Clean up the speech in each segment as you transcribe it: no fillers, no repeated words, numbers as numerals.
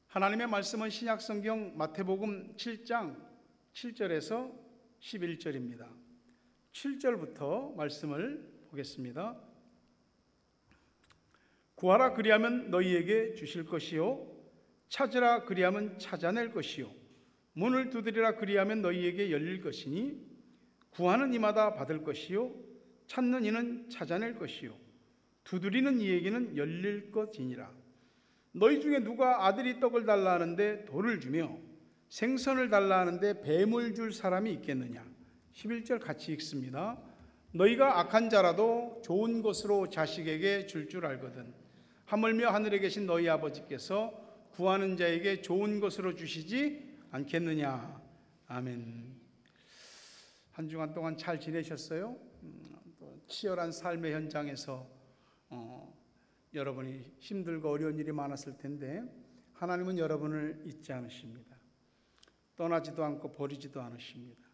하나님의 말씀은 신약성경 마태복음 7장 7절에서 11절입니다. 7절부터 말씀을 보겠습니다. 구하라 그리하면 너희에게 주실 것이요, 찾으라 그리하면 찾아낼 것이요, 문을 두드리라 그리하면 너희에게 열릴 것이니 구하는 이마다 받을 것이요, 찾는 이는 찾아낼 것이요, 두드리는 이에게는 열릴 것이니라. 너희 중에 누가 아들이 떡을 달라 하는데 돌을 주며 생선을 달라 하는데 뱀을 줄 사람이 있겠느냐. 11절 같이 읽습니다. 너희가 악한 자라도 좋은 것으로 자식에게 줄 알거든 하물며 하늘에 계신 너희 아버지께서 구하는 자에게 좋은 것으로 주시지 않겠느냐. 아멘. 한 주간 동안 잘 지내셨어요? 치열한 삶의 현장에서 여러분이 힘들고 어려운 일이 많았을 텐데 하나님은 여러분을 잊지 않으십니다. 떠나지도 않고 버리지도 않으십니다.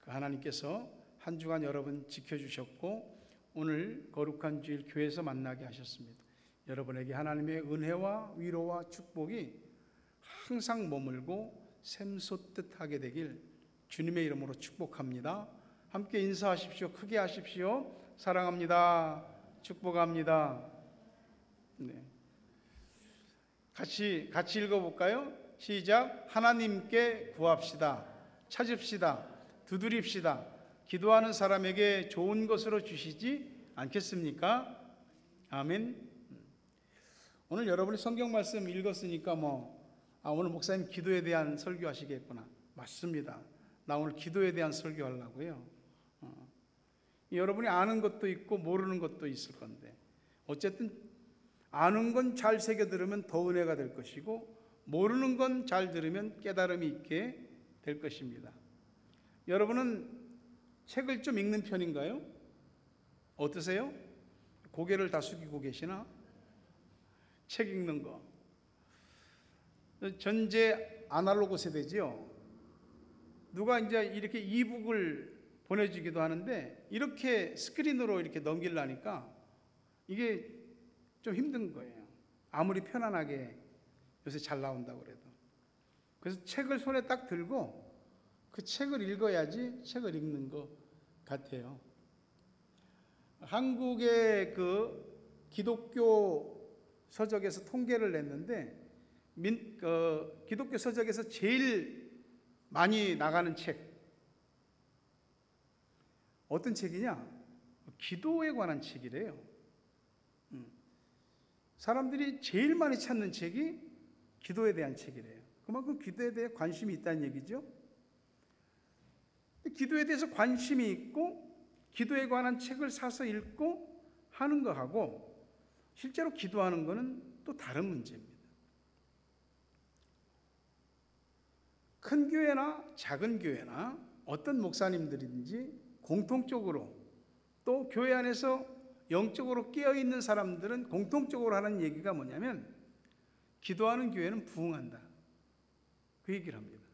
그 하나님께서 한 주간 여러분 지켜주셨고 오늘 거룩한 주일 교회에서 만나게 하셨습니다. 여러분에게 하나님의 은혜와 위로와 축복이 항상 머물고 샘솟듯 하게 되길 주님의 이름으로 축복합니다. 함께 인사하십시오. 크게 하십시오. 사랑합니다. 축복합니다. 네. 같이 읽어볼까요? 시작. 하나님께 구합시다. 찾읍시다. 두드립시다. 기도하는 사람에게 좋은 것으로 주시지 않겠습니까? 아멘. 오늘 여러분이 성경 말씀 읽었으니까 오늘 목사님 기도에 대한 설교하시겠구나. 맞습니다. 나 오늘 기도에 대한 설교하려고요. 여러분이 아는 것도 있고 모르는 것도 있을 건데 어쨌든 아는 건 잘 새겨 들으면 더 은혜가 될 것이고 모르는 건 잘 들으면 깨달음이 있게 될 것입니다. 여러분은 책을 좀 읽는 편인가요? 어떠세요? 고개를 다 숙이고 계시나? 책 읽는 거. 전제 아날로그 세대지요. 누가 이제 이렇게 이북을 보내주기도 하는데 이렇게 스크린으로 이렇게 넘기려니까 이게 좀 힘든 거예요. 아무리 편안하게 요새 잘 나온다고 그래도. 그래서 책을 손에 딱 들고 그 책을 읽어야지 책을 읽는 것 같아요. 한국의 그 기독교 서적에서 통계를 냈는데 기독교 서적에서 제일 많이 나가는 책 어떤 책이냐? 기도에 관한 책이래요. 사람들이 제일 많이 찾는 책이 기도에 대한 책이래요. 그만큼 기도에 대해 관심이 있다는 얘기죠. 기도에 대해서 관심이 있고 기도에 관한 책을 사서 읽고 하는 거하고 실제로 기도하는 거는 또 다른 문제입니다. 큰 교회나 작은 교회나 어떤 목사님들이든지 공통적으로 또 교회 안에서 영적으로 깨어있는 사람들은 공통적으로 하는 얘기가 뭐냐면 기도하는 교회는 부흥한다. 그 얘기를 합니다.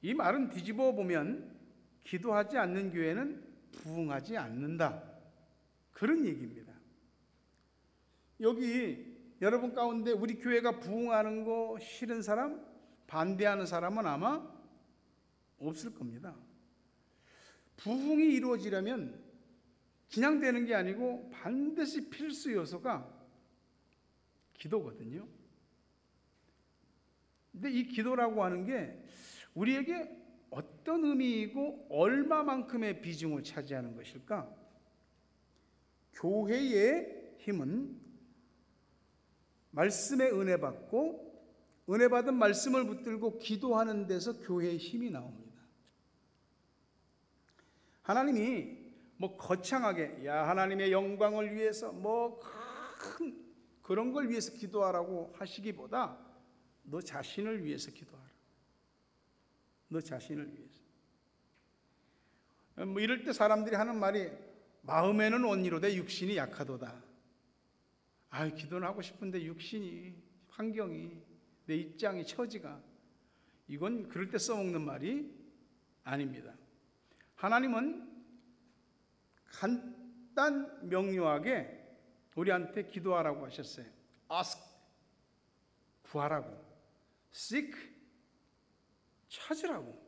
이 말은 뒤집어 보면 기도하지 않는 교회는 부흥하지 않는다. 그런 얘기입니다. 여기 여러분 가운데 우리 교회가 부흥하는 거 싫은 사람, 반대하는 사람은 아마 없을 겁니다. 부흥이 이루어지려면 그냥 되는 게 아니고 반드시 필수 요소가 기도거든요. 근데 이 기도라고 하는 게 우리에게 어떤 의미이고 얼마만큼의 비중을 차지하는 것일까? 교회의 힘은 말씀에 은혜 받고 은혜 받은 말씀을 붙들고 기도하는 데서 교회의 힘이 나옵니다. 하나님이 거창하게 하나님의 영광을 위해서 큰 그런 걸 위해서 기도하라고 하시기보다 너 자신을 위해서 기도하라. 너 자신을 위해서. 이럴 때 사람들이 하는 말이 마음에는 온이로되 육신이 약하도다. 기도는 하고 싶은데 육신이, 환경이, 내 입장이, 처지가, 이건 그럴 때 써먹는 말이 아닙니다. 하나님은 간단 명료하게 우리한테 기도하라고 하셨어요. ask, 구하라고, seek, 찾으라고,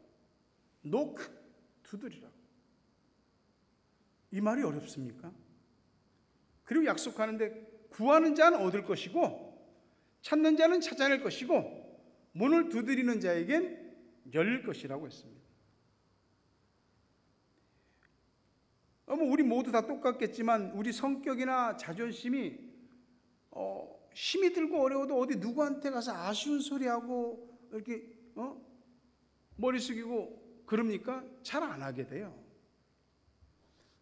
knock, 두드리라고. 이 말이 어렵습니까? 그리고 약속하는데 구하는 자는 얻을 것이고 찾는 자는 찾아낼 것이고 문을 두드리는 자에겐 열릴 것이라고 했습니다. 우리 모두 다 똑같겠지만 우리 성격이나 자존심이 힘이 들고 어려워도 어디 누구한테 가서 아쉬운 소리하고 이렇게 머리 숙이고 그럽니까? 잘 안 하게 돼요.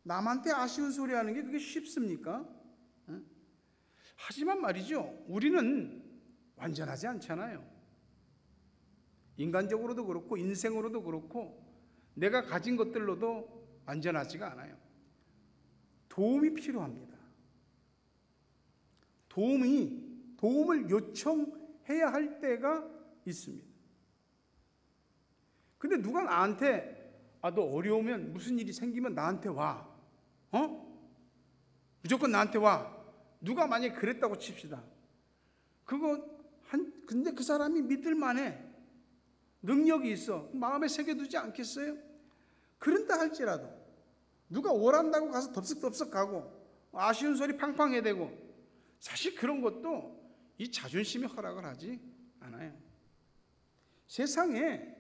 남한테 아쉬운 소리 하는 게 그게 쉽습니까? 하지만 말이죠, 우리는 완전하지 않잖아요. 인간적으로도 그렇고 인생으로도 그렇고 내가 가진 것들로도 완전하지가 않아요. 도움이 필요합니다. 도움을 요청해야 할 때가 있습니다. 근데 누가 나한테 너 어려우면 무슨 일이 생기면 나한테 와. 무조건 나한테 와. 누가 만약에 그랬다고 칩시다. 근데 그 사람이 믿을만해. 능력이 있어. 마음에 새겨두지 않겠어요? 그런다 할지라도 누가 오란다고 가서 덥석덥석 가고 아쉬운 소리 팡팡 해대고 사실 그런 것도 이 자존심이 허락을 하지 않아요. 세상에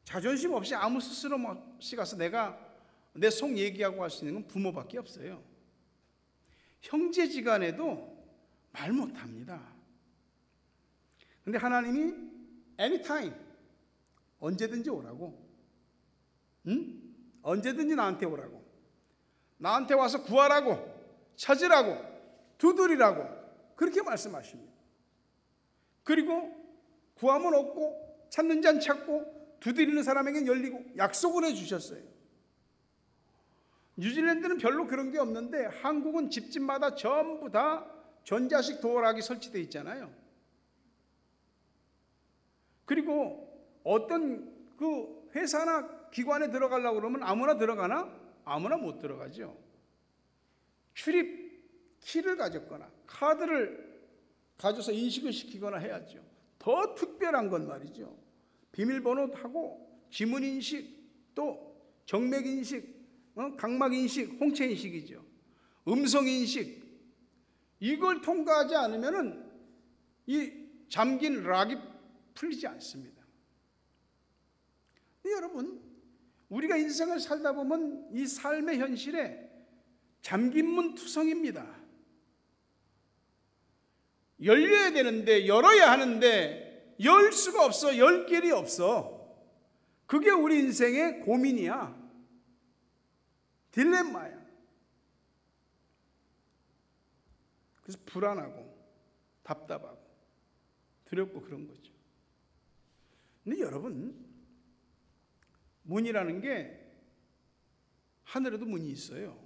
자존심 없이 아무 스스럼 없이 가서 내가 내 속 얘기하고 할 수 있는 건 부모밖에 없어요. 형제지간에도 말 못합니다. 근데 하나님이 anytime 언제든지 오라고, 언제든지 나한테 오라고, 나한테 와서 구하라고, 찾으라고, 두드리라고 그렇게 말씀하십니다. 그리고 구하면 얻고 찾는 자는 찾고 두드리는 사람에겐 열리고 약속을 해주셨어요. 뉴질랜드는 별로 그런 게 없는데 한국은 집집마다 전부 다 전자식 도어락이 설치되어 있잖아요. 그리고 어떤 그 회사나 기관에 들어가려고 그러면 아무나 들어가나? 아무나 못 들어가죠. 출입 키를 가졌거나 카드를 가져서 인식을 시키거나 해야죠. 더 특별한 건 말이죠, 비밀번호하고 지문인식, 또 정맥인식, 각막인식, 홍채인식이죠. 음성인식, 이걸 통과하지 않으면은 이 잠긴 락이 풀리지 않습니다. 근데 여러분, 우리가 인생을 살다 보면 이 삶의 현실에 잠긴 문 투성입니다. 열려야 되는데, 열어야 하는데 열 수가 없어. 열 길이 없어. 그게 우리 인생의 고민이야. 딜레마야. 그래서 불안하고 답답하고 두렵고 그런 거죠. 근데 여러분, 문이라는 게 하늘에도 문이 있어요.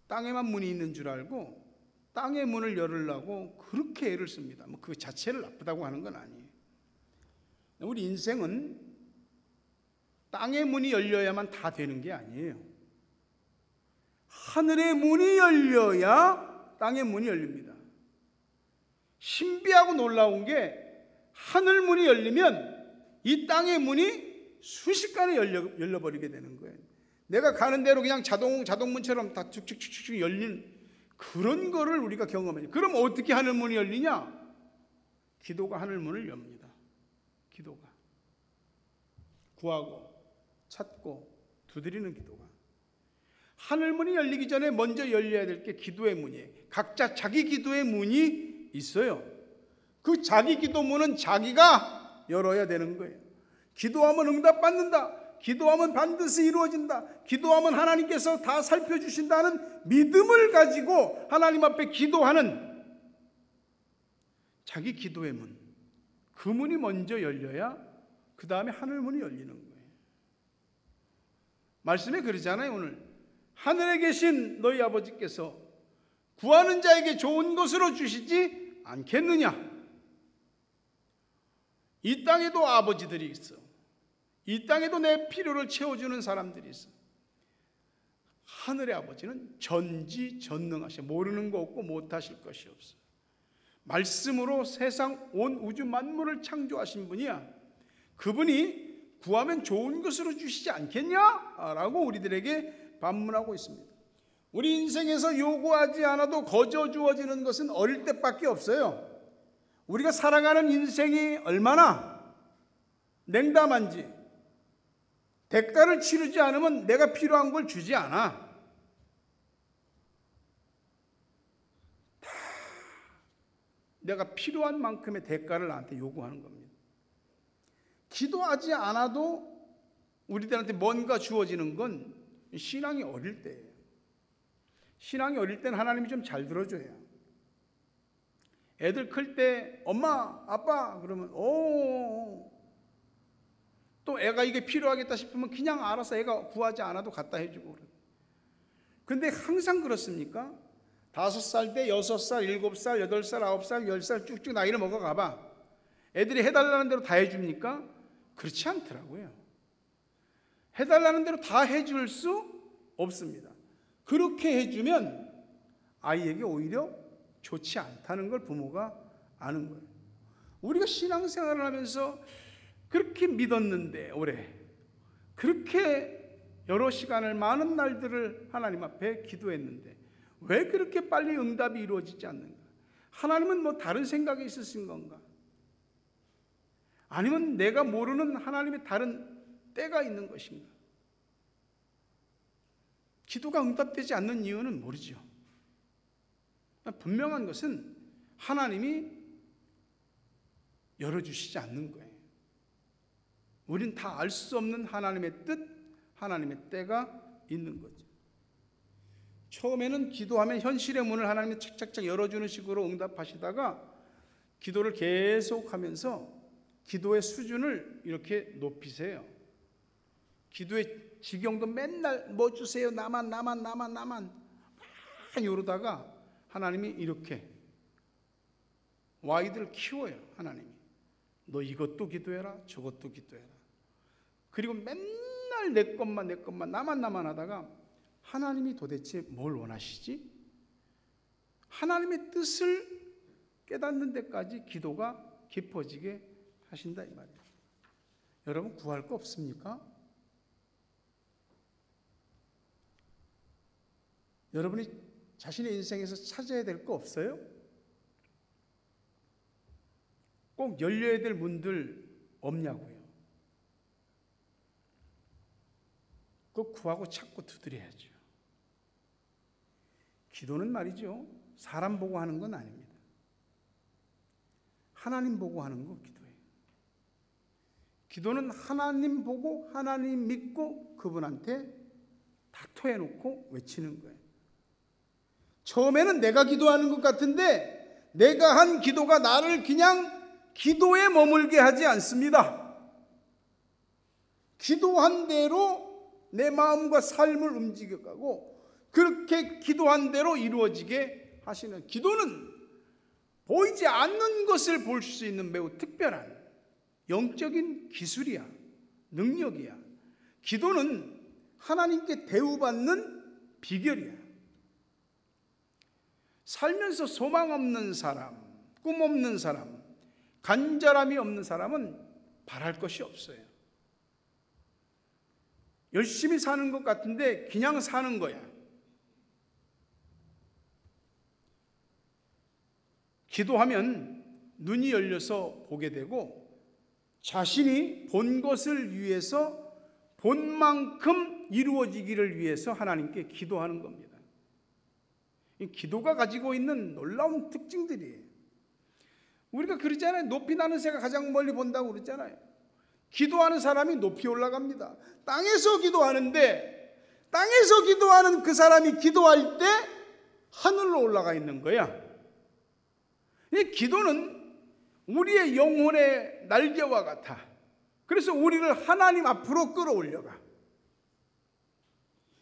땅에만 문이 있는 줄 알고 땅의 문을 열으려고 그렇게 애를 씁니다. 그 자체를 나쁘다고 하는 건 아니에요. 우리 인생은 땅의 문이 열려야만 다 되는 게 아니에요. 하늘의 문이 열려야 땅의 문이 열립니다. 신비하고 놀라운 게 하늘 문이 열리면 이 땅의 문이 순식간에 열려버리게 되는 거예요. 내가 가는 대로 그냥 자동문처럼 다 축축축축 열린 그런 거를 우리가 경험해요. 그럼 어떻게 하늘 문이 열리냐? 기도가 하늘 문을 엽니다. 기도가. 구하고 찾고 두드리는 기도가. 하늘 문이 열리기 전에 먼저 열려야 될 게 기도의 문이에요. 각자 자기 기도의 문이 있어요. 그 자기 기도 문은 자기가 열어야 되는 거예요. 기도하면 응답받는다. 기도하면 반드시 이루어진다. 기도하면 하나님께서 다 살펴주신다는 믿음을 가지고 하나님 앞에 기도하는 자기 기도의 문, 그 문이 먼저 열려야 그 다음에 하늘 문이 열리는 거예요. 말씀에 그러잖아요. 오늘 하늘에 계신 너희 아버지께서 구하는 자에게 좋은 것으로 주시지 않겠느냐. 이 땅에도 아버지들이 있어. 이 땅에도 내 필요를 채워주는 사람들이 있어. 하늘의 아버지는 전지전능하셔. 모르는 거 없고 못하실 것이 없어. 말씀으로 세상 온 우주 만물을 창조하신 분이야. 그분이 구하면 좋은 것으로 주시지 않겠냐? 라고 우리들에게 반문하고 있습니다. 우리 인생에서 요구하지 않아도 거저 주어지는 것은 어릴 때밖에 없어요. 우리가 살아가는 인생이 얼마나 냉담한지, 대가를 치르지 않으면 내가 필요한 걸 주지 않아. 다 내가 필요한 만큼의 대가를 나한테 요구하는 겁니다. 기도하지 않아도 우리들한테 뭔가 주어지는 건 신앙이 어릴 때예요. 신앙이 어릴 때는 하나님이 좀 잘 들어줘요. 애들 클 때 엄마, 아빠 그러면 오, 또 애가 이게 필요하겠다 싶으면 그냥 알아서 애가 구하지 않아도 갖다 해주고. 근데 항상 그렇습니까? 5살 때 6살, 7살, 8살, 9살, 10살 쭉쭉 나이를 먹어가봐. 애들이 해달라는 대로 다 해줍니까? 그렇지 않더라고요. 해달라는 대로 다 해줄 수 없습니다. 그렇게 해주면 아이에게 오히려 좋지 않다는 걸 부모가 아는 거예요. 우리가 신앙생활을 하면서 그렇게 믿었는데 올해 그렇게 여러 시간을 많은 날들을 하나님 앞에 기도했는데 왜 그렇게 빨리 응답이 이루어지지 않는가? 하나님은 뭐 다른 생각이 있으신 건가? 아니면 내가 모르는 하나님의 다른 때가 있는 것인가? 기도가 응답되지 않는 이유는 모르죠. 분명한 것은 하나님이 열어주시지 않는 거예요. 우린 다 알 수 없는 하나님의 뜻, 하나님의 때가 있는 거죠. 처음에는 기도하면 현실의 문을 하나님이 착착착 열어주는 식으로 응답하시다가 기도를 계속하면서 기도의 수준을 이렇게 높이세요. 기도의 지경도 맨날 뭐 주세요, 나만 막 이러다가 하나님이 이렇게 와이드를 키워요. 하나님이 너 이것도 기도해라, 저것도 기도해라. 그리고 맨날 내 것만 나만 하다가 하나님이 도대체 뭘 원하시지? 하나님의 뜻을 깨닫는 데까지 기도가 깊어지게 하신다 이 말이에요. 여러분 구할 거 없습니까? 여러분이 자신의 인생에서 찾아야 될 거 없어요? 꼭 열려야 될 문들 없냐고요. 꼭 구하고 찾고 두드려야죠. 기도는 말이죠, 사람 보고 하는 건 아닙니다. 하나님 보고 하는 거 기도예요. 기도는 하나님 보고 하나님 믿고 그분한테 다 토해놓고 외치는 거예요. 처음에는 내가 기도하는 것 같은데 내가 한 기도가 나를 그냥 기도에 머물게 하지 않습니다. 기도한 대로 내 마음과 삶을 움직여가고 그렇게 기도한 대로 이루어지게 하시는, 기도는 보이지 않는 것을 볼 수 있는 매우 특별한 영적인 기술이야, 능력이야. 기도는 하나님께 대우받는 비결이야. 살면서 소망 없는 사람, 꿈 없는 사람, 간절함이 없는 사람은 바랄 것이 없어요. 열심히 사는 것 같은데 그냥 사는 거야. 기도하면 눈이 열려서 보게 되고 자신이 본 것을 위해서 본 만큼 이루어지기를 위해서 하나님께 기도하는 겁니다. 이 기도가 가지고 있는 놀라운 특징들이에요. 우리가 그러잖아요. 높이 나는 새가 가장 멀리 본다고 그러잖아요. 기도하는 사람이 높이 올라갑니다. 땅에서 기도하는데 땅에서 기도하는 그 사람이 기도할 때 하늘로 올라가 있는 거야. 이 기도는 우리의 영혼의 날개와 같아. 그래서 우리를 하나님 앞으로 끌어올려가.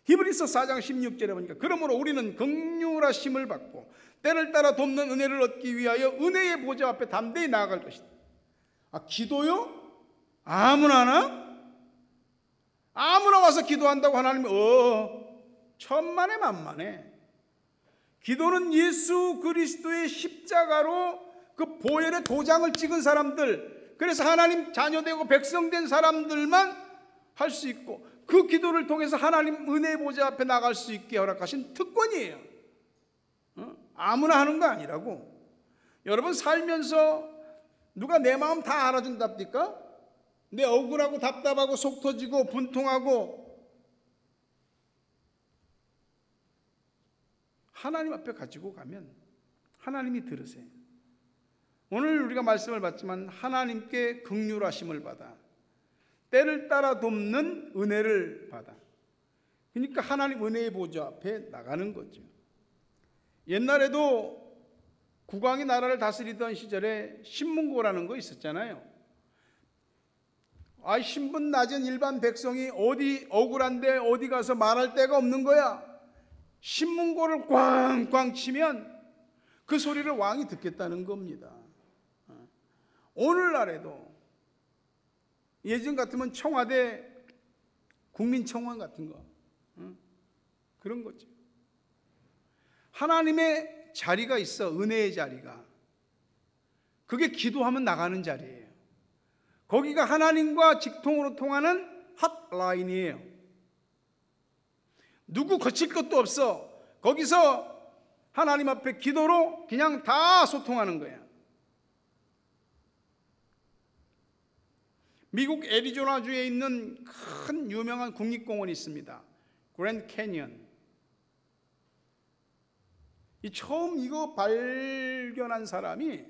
히브리서 4장 16절에 보니까 그러므로 우리는 긍휼하심을 받고 때를 따라 돕는 은혜를 얻기 위하여 은혜의 보좌 앞에 담대히 나아갈 것이다. 아, 기도요? 아무나 하나? 아무나 와서 기도한다고 하나님이 천만에 만만해. 기도는 예수 그리스도의 십자가로 그 보혈의 도장을 찍은 사람들, 그래서 하나님 자녀되고 백성된 사람들만 할 수 있고, 그 기도를 통해서 하나님 은혜의 보좌 앞에 나갈 수 있게 허락하신 특권이에요. 아무나 하는 거 아니라고. 여러분 살면서 누가 내 마음 다 알아준답니까? 내 억울하고 답답하고 속 터지고 분통하고 하나님 앞에 가지고 가면 하나님이 들으세요. 오늘 우리가 말씀을 받지만 하나님께 긍휼하심을 받아 때를 따라 돕는 은혜를 받아, 그러니까 하나님 은혜의 보좌 앞에 나가는 거죠. 옛날에도 국왕이 나라를 다스리던 시절에 신문고라는 거 있었잖아요. 신분 낮은 일반 백성이 어디 억울한데 어디 가서 말할 데가 없는 거야. 신문고를 꽝꽝 치면 그 소리를 왕이 듣겠다는 겁니다. 오늘날에도 예전 같으면 청와대 국민청원 같은 거, 그런 거죠. 하나님의 자리가 있어, 은혜의 자리가. 그게 기도하면 나가는 자리예요. 거기가 하나님과 직통으로 통하는 핫라인이에요. 누구 거칠 것도 없어. 거기서 하나님 앞에 기도로 그냥 다 소통하는 거야. 미국 애리조나주에 있는 큰 유명한 국립공원이 있습니다. 그랜드 캐니언. 처음 이거 발견한 사람이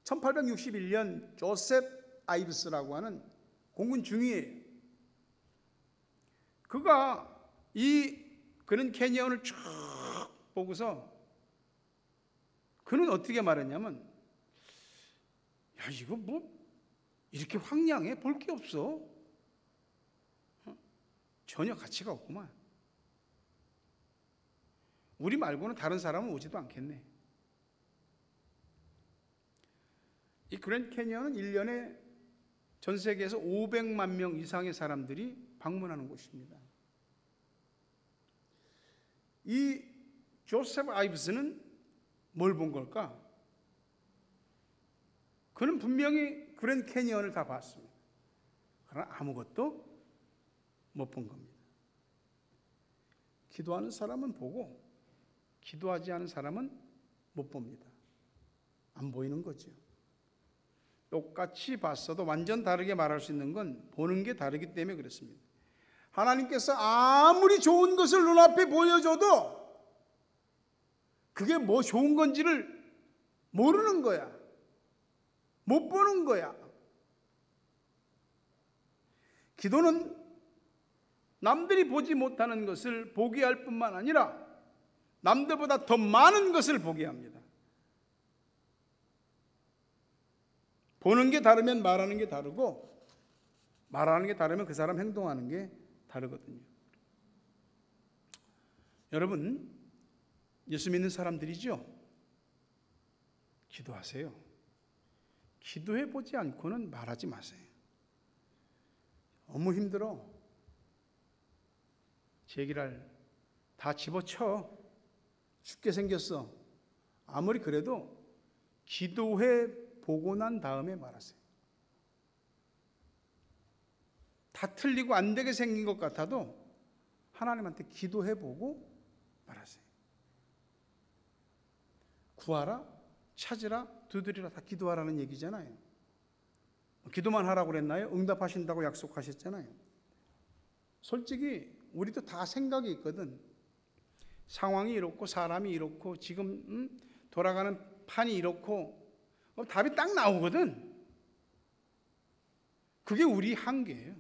1861년 조셉 아이브스라고 하는 공군 중위예요. 그가 이 그랜드 캐니언을 쭉 보고서 그는 어떻게 말했냐면, 야, 이거 뭐 이렇게 황량해? 볼 게 없어. 전혀 가치가 없구만. 우리 말고는 다른 사람은 오지도 않겠네. 이 그랜드 캐니언은 1년에 전 세계에서 500만 명 이상의 사람들이 방문하는 곳입니다. 이 조셉 아이브스는 뭘 본 걸까? 그는 분명히 그랜드 캐니언을 다 봤습니다. 그러나 아무것도 못 본 겁니다. 기도하는 사람은 보고 기도하지 않은 사람은 못 봅니다. 안 보이는 거죠. 똑같이 봤어도 완전 다르게 말할 수 있는 건 보는 게 다르기 때문에 그렇습니다. 하나님께서 아무리 좋은 것을 눈앞에 보여줘도 그게 뭐 좋은 건지를 모르는 거야. 못 보는 거야. 기도는 남들이 보지 못하는 것을 보게 할 뿐만 아니라 남들보다 더 많은 것을 보게 합니다. 보는 게 다르면 말하는 게 다르고, 말하는 게 다르면 그 사람 행동하는 게 다르거든요. 여러분, 예수 믿는 사람들이죠? 기도하세요. 기도해 보지 않고는 말하지 마세요. 너무 힘들어. 제기랄 다 집어쳐. 죽게 생겼어. 아무리 그래도 기도해 보고 난 다음에 말하세요. 다 틀리고 안 되게 생긴 것 같아도 하나님한테 기도해 보고 말하세요. 구하라, 찾으라, 두드리라, 다 기도하라는 얘기잖아요. 기도만 하라고 그랬나요? 응답하신다고 약속하셨잖아요. 솔직히 우리도 다 생각이 있거든. 상황이 이렇고 사람이 이렇고 지금 돌아가는 판이 이렇고 답이 딱 나오거든. 그게 우리 한계예요.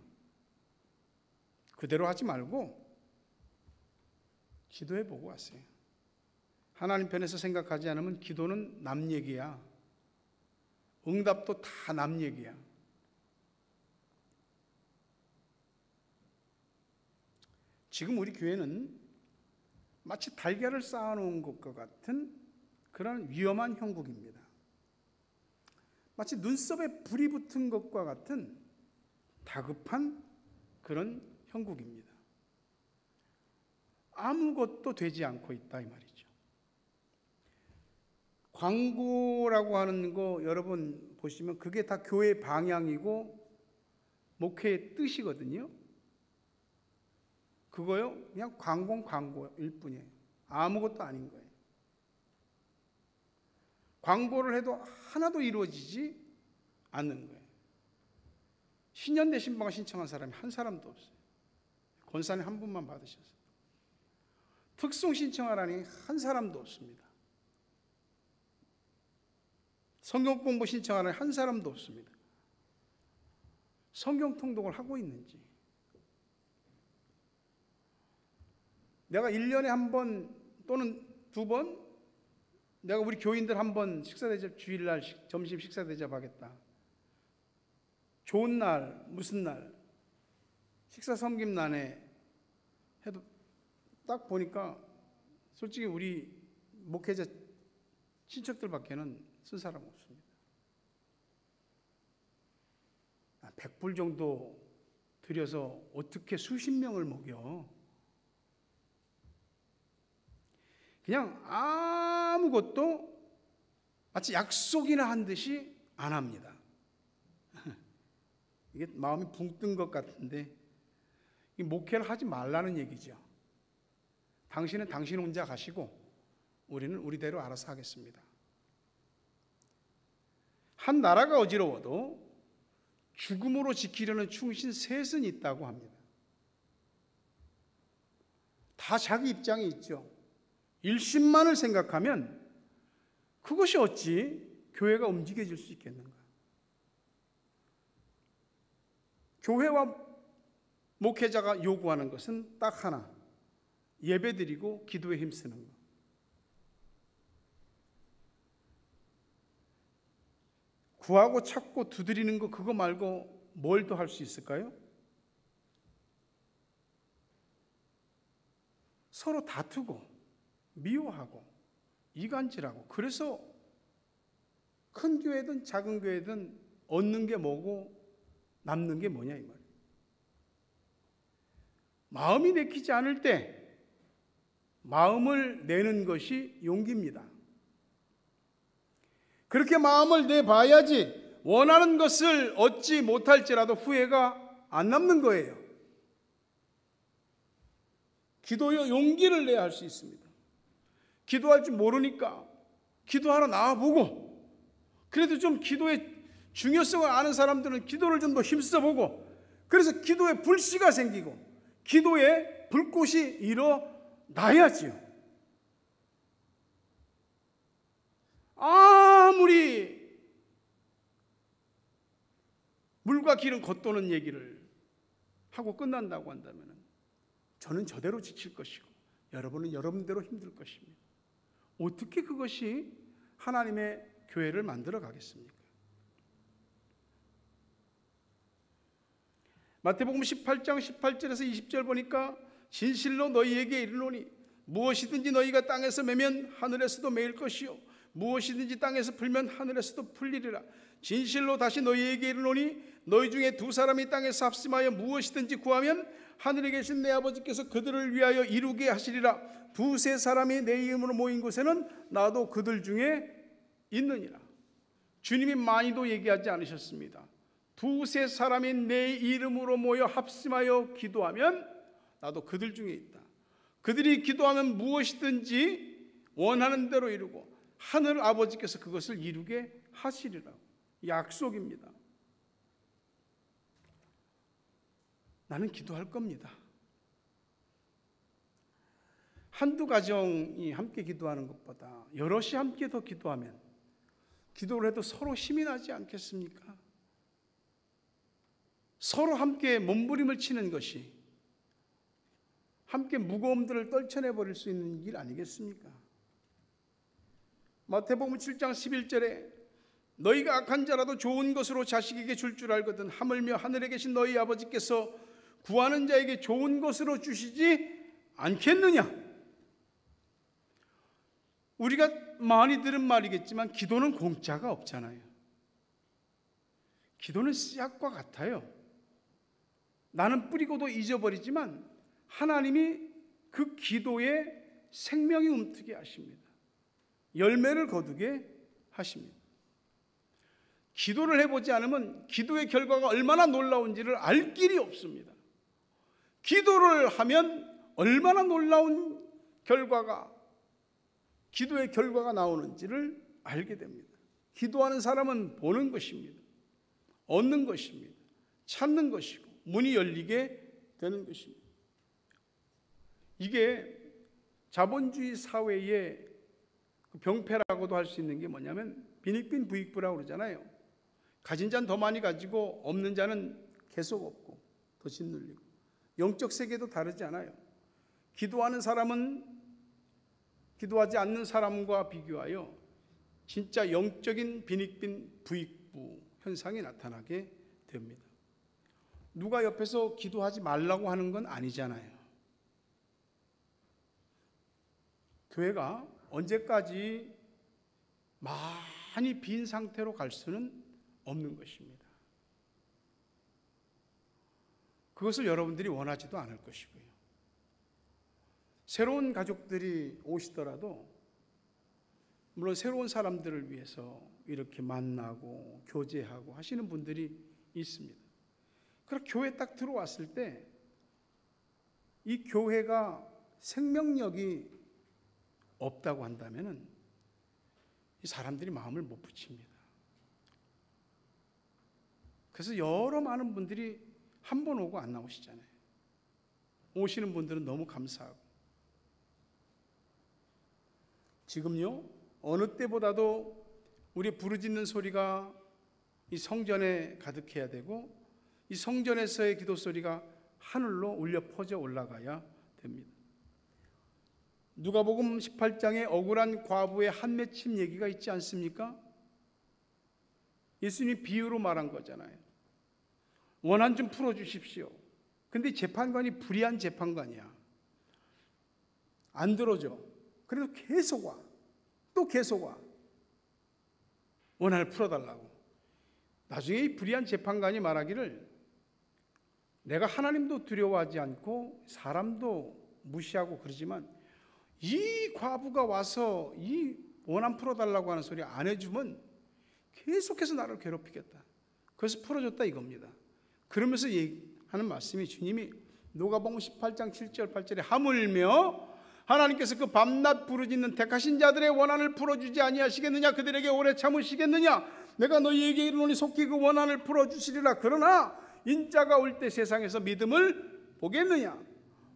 그대로 하지 말고 기도해 보고 왔어요. 하나님 편에서 생각하지 않으면 기도는 남 얘기야. 응답도 다 남 얘기야. 지금 우리 교회는 마치 달걀을 쌓아놓은 것과 같은 그런 위험한 형국입니다. 마치 눈썹에 불이 붙은 것과 같은 다급한 그런 형국입니다. 아무것도 되지 않고 있다 이 말이죠. 광고라고 하는 거 여러분 보시면 그게 다 교회 방향이고 목회의 뜻이거든요. 그거요? 그냥 광고일 뿐이에요. 아무것도 아닌 거예요. 광고를 해도 하나도 이루어지지 않는 거예요. 신년대 신방을 신청한 사람이 한 사람도 없어요. 권사님 한 분만 받으셨어요. 특송 신청하라니 한 사람도 없습니다. 성경 공부 신청하라니 한 사람도 없습니다. 성경 통독을 하고 있는지. 내가 1년에 한 번 또는 2번 내가 우리 교인들 한 번 식사대접, 주일날 점심 식사대접 하겠다. 좋은 날, 무슨 날, 식사 섬김란에 해도 딱 보니까 솔직히 우리 목회자 친척들밖에는 쓴 사람 없습니다. 100불 정도 들여서 어떻게 수십 명을 먹여? 그냥 아무것도 마치 약속이나 한 듯이 안 합니다. 이게 마음이 붕 뜬 것 같은데 이 목회를 하지 말라는 얘기죠. 당신은 당신 혼자 가시고 우리는 우리대로 알아서 하겠습니다. 한 나라가 어지러워도 죽음으로 지키려는 충신 셋은 있다고 합니다. 다 자기 입장이 있죠. 일심만을 생각하면 그것이 어찌 교회가 움직여질 수 있겠는가? 교회와 목회자가 요구하는 것은 딱 하나, 예배드리고 기도에 힘쓰는 것. 구하고 찾고 두드리는 거 그거 말고 뭘 더 할 수 있을까요? 서로 다투고 미워하고 이간질하고, 그래서 큰 교회든 작은 교회든 얻는 게 뭐고 남는 게 뭐냐 이 말이에요. 마음이 내키지 않을 때 마음을 내는 것이 용기입니다. 그렇게 마음을 내봐야지 원하는 것을 얻지 못할지라도 후회가 안 남는 거예요. 기도의 용기를 내야 할 수 있습니다. 기도할 줄 모르니까 기도하러 나와보고, 그래도 좀 기도의 중요성을 아는 사람들은 기도를 좀 더 힘써보고, 그래서 기도에 불씨가 생기고 기도에 불꽃이 일어나야지요. 아무리 물과 기름 겉도는 얘기를 하고 끝난다고 한다면 저는 저대로 지칠 것이고 여러분은 여러분대로 힘들 것입니다. 어떻게 그것이 하나님의 교회를 만들어 가겠습니까? 마태복음 18장 18절에서 20절 보니까 진실로 너희에게 이르노니 무엇이든지 너희가 땅에서 매면 하늘에서도 매일 것이요 무엇이든지 땅에서 풀면 하늘에서도 풀리리라. 진실로 다시 너희에게 이르노니 너희 중에 두 사람이 땅에서 합심하여 무엇이든지 구하면 하늘에 계신 내 아버지께서 그들을 위하여 이루게 하시리라. 두세 사람이 내 이름으로 모인 곳에는 나도 그들 중에 있느니라. 주님이 많이도 얘기하지 않으셨습니다. 두세 사람이 내 이름으로 모여 합심하여 기도하면 나도 그들 중에 있다. 그들이 기도하면 무엇이든지 원하는 대로 이루고 하늘 아버지께서 그것을 이루게 하시리라. 약속입니다. 나는 기도할 겁니다. 한두 가정이 함께 기도하는 것보다 여럿이 함께 더 기도하면 기도를 해도 서로 힘이 나지 않겠습니까? 서로 함께 몸부림을 치는 것이 함께 무거움들을 떨쳐내버릴 수 있는 일 아니겠습니까? 마태복음 7장 11절에 너희가 악한 자라도 좋은 것으로 자식에게 줄 줄 알거든 하물며 하늘에 계신 너희 아버지께서 구하는 자에게 좋은 것으로 주시지 않겠느냐? 우리가 많이 들은 말이겠지만 기도는 공짜가 없잖아요. 기도는 씨앗과 같아요. 나는 뿌리고도 잊어버리지만 하나님이 그 기도에 생명이 움트게 하십니다. 열매를 거두게 하십니다. 기도를 해보지 않으면 기도의 결과가 얼마나 놀라운지를 알 길이 없습니다. 기도를 하면 얼마나 놀라운 결과가, 기도의 결과가 나오는지를 알게 됩니다. 기도하는 사람은 보는 것입니다. 얻는 것입니다. 찾는 것이고 문이 열리게 되는 것입니다. 이게 자본주의 사회의 병폐라고도 할 수 있는 게 뭐냐면 빈익빈 부익부라고 그러잖아요. 가진 자는 더 많이 가지고 없는 자는 계속 없고 더 짓눌리고, 영적 세계도 다르지 않아요. 기도하는 사람은 기도하지 않는 사람과 비교하여 진짜 영적인 빈익빈 부익부 현상이 나타나게 됩니다. 누가 옆에서 기도하지 말라고 하는 건 아니잖아요. 교회가 언제까지 많이 빈 상태로 갈 수는 없는 것입니다. 그것을 여러분들이 원하지도 않을 것이고요. 새로운 가족들이 오시더라도 물론 새로운 사람들을 위해서 이렇게 만나고 교제하고 하시는 분들이 있습니다. 그럼 교회 딱 들어왔을 때 이 교회가 생명력이 없다고 한다면 이 사람들이 마음을 못 붙입니다. 그래서 여러 많은 분들이 한 번 오고 안 나오시잖아요. 오시는 분들은 너무 감사하고, 지금요 어느 때보다도 우리 부르짖는 소리가 이 성전에 가득해야 되고, 이 성전에서의 기도 소리가 하늘로 울려 퍼져 올라가야 됩니다. 누가복음 18장에 억울한 과부의 한 맺힘 얘기가 있지 않습니까? 예수님이 비유로 말한 거잖아요. 원한 좀 풀어주십시오. 근데 재판관이 불의한 재판관이야. 안 들어줘. 그래도 계속 와. 또 계속 와. 원한을 풀어달라고. 나중에 이 불의한 재판관이 말하기를, 내가 하나님도 두려워하지 않고 사람도 무시하고 그러지만 이 과부가 와서 이 원한 풀어달라고 하는 소리 안 해주면 계속해서 나를 괴롭히겠다. 그래서 풀어줬다 이겁니다. 그러면서 하는 말씀이, 주님이 누가복음 18장 7절 8절에 하물며 하나님께서 그 밤낮 부르짖는 택하신 자들의 원한을 풀어주지 아니하시겠느냐? 그들에게 오래 참으시겠느냐? 내가 너희에게 이르노니 속히 그 원한을 풀어주시리라. 그러나 인자가 올 때 세상에서 믿음을 보겠느냐?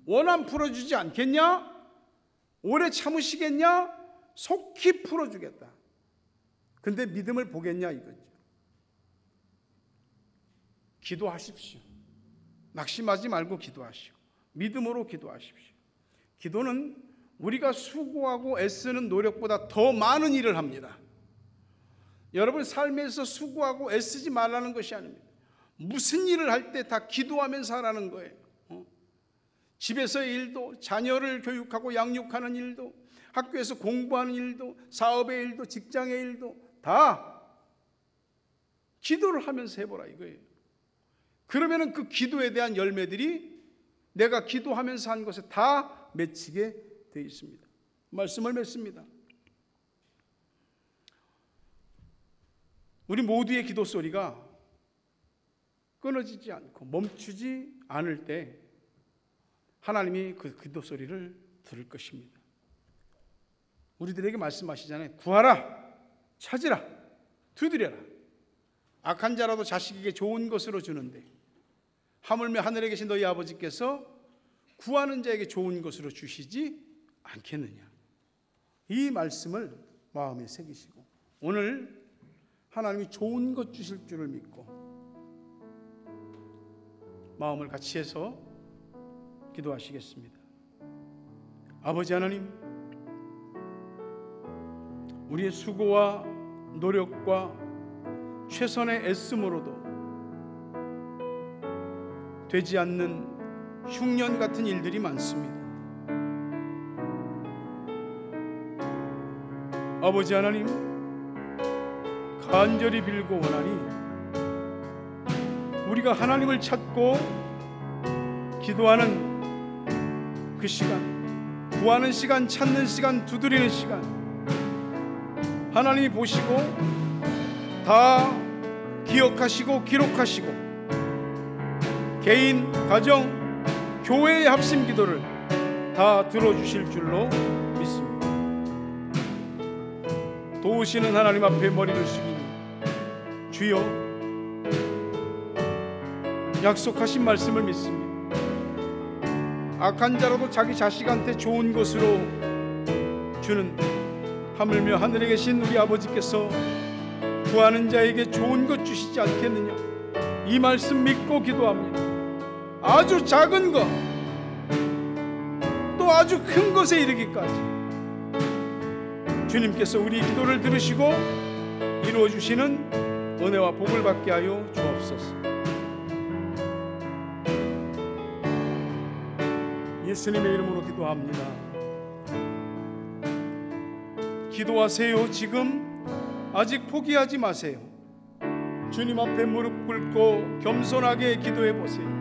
원한 풀어주지 않겠냐? 오래 참으시겠냐? 속히 풀어주겠다. 근데 믿음을 보겠냐 이거죠. 기도하십시오. 낙심하지 말고 기도하시고 믿음으로 기도하십시오. 기도는 우리가 수고하고 애쓰는 노력보다 더 많은 일을 합니다. 여러분 삶에서 수고하고 애쓰지 말라는 것이 아닙니다. 무슨 일을 할 때 다 기도하면서 하라는 거예요. 집에서의 일도, 자녀를 교육하고 양육하는 일도, 학교에서 공부하는 일도, 사업의 일도, 직장의 일도 다 기도를 하면서 해보라 이거예요. 그러면은 그 기도에 대한 열매들이 내가 기도하면서 한 것에 다 맺히게 되어 있습니다. 말씀을 맺습니다. 우리 모두의 기도 소리가 끊어지지 않고 멈추지 않을 때 하나님이 그 기도 소리를 들을 것입니다. 우리들에게 말씀하시잖아요. 구하라, 찾으라, 두드려라. 악한 자라도 자식에게 좋은 것으로 주는데 하물며 하늘에 계신 너희 아버지께서 구하는 자에게 좋은 것으로 주시지 않겠느냐. 이 말씀을 마음에 새기시고 오늘 하나님이 좋은 것 주실 줄을 믿고 마음을 같이 해서 기도하시겠습니다. 아버지 하나님, 우리의 수고와 노력과 최선의 애씀으로도 되지 않는 흉년 같은 일들이 많습니다. 아버지 하나님, 간절히 빌고 원하니 우리가 하나님을 찾고 기도하는 그 시간, 구하는 시간, 찾는 시간, 두드리는 시간, 하나님이 보시고 다 기억하시고 기록하시고 개인, 가정, 교회의 합심 기도를 다 들어주실 줄로 믿습니다. 도우시는 하나님 앞에 머리를 숙이니 주여, 약속하신 말씀을 믿습니다. 악한 자라도 자기 자식한테 좋은 것으로 주는, 하물며 하늘에 계신 우리 아버지께서 구하는 자에게 좋은 것 주시지 않겠느냐. 이 말씀 믿고 기도합니다. 아주 작은 것 또 아주 큰 것에 이르기까지 주님께서 우리 기도를 들으시고 이루어 주시는 은혜와 복을 받게 하여 주옵소서. 예수님의 이름으로 기도합니다. 기도하세요. 지금 아직 포기하지 마세요. 주님 앞에 무릎 꿇고 겸손하게 기도해 보세요.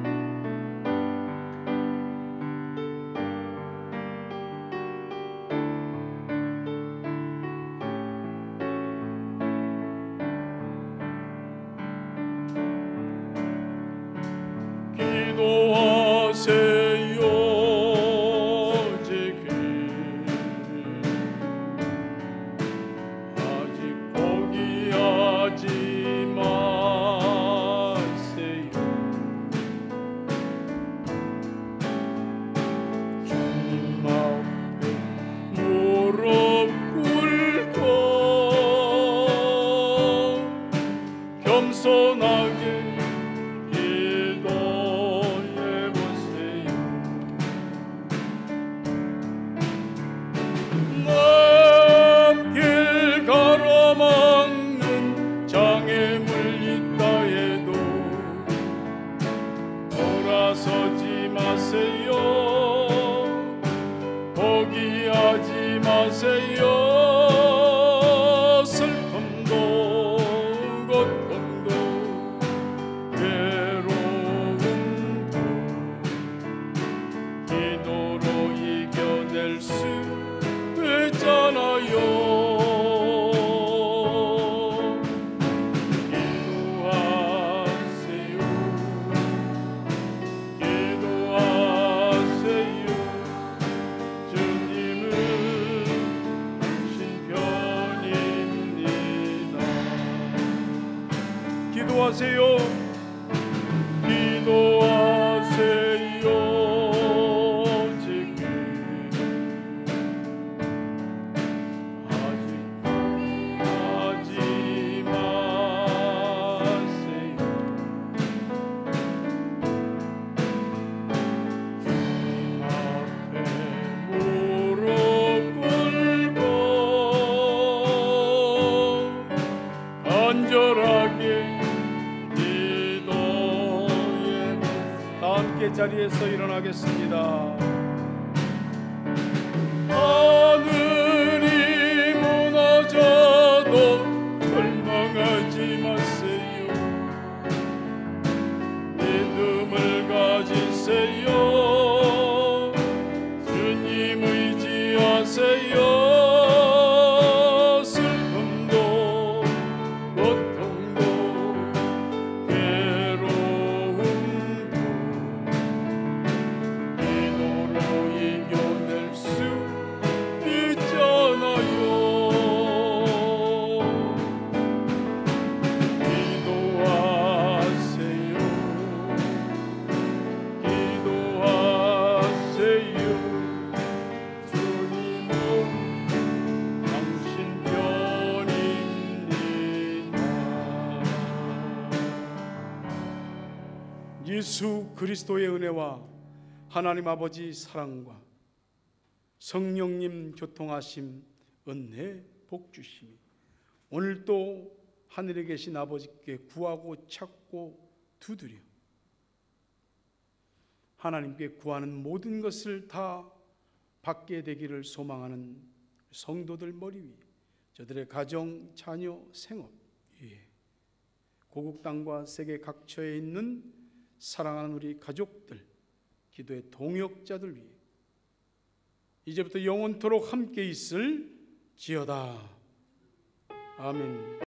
기도하세요. 기도하세요. 지금 아직 하지 마세요. 주님 앞에 무릎 꿇고 간절하게 함께 자리에서 일어나겠습니다. 하늘이 무너져도 절망하지 마세요. 믿음을 가지세요. 주님 의지하세요. 예수 그리스도의 은혜와 하나님 아버지 사랑과 성령님 교통하심, 은혜, 복 주심이 오늘도 하늘에 계신 아버지께 구하고 찾고 두드려 하나님께 구하는 모든 것을 다 받게 되기를 소망하는 성도들 머리 위에, 저들의 가정, 자녀, 생업 위에, 고국 땅과 세계 각처에 있는 사랑하는 우리 가족들, 기도의 동역자들 위해 이제부터 영원토록 함께 있을 지어다. 아멘.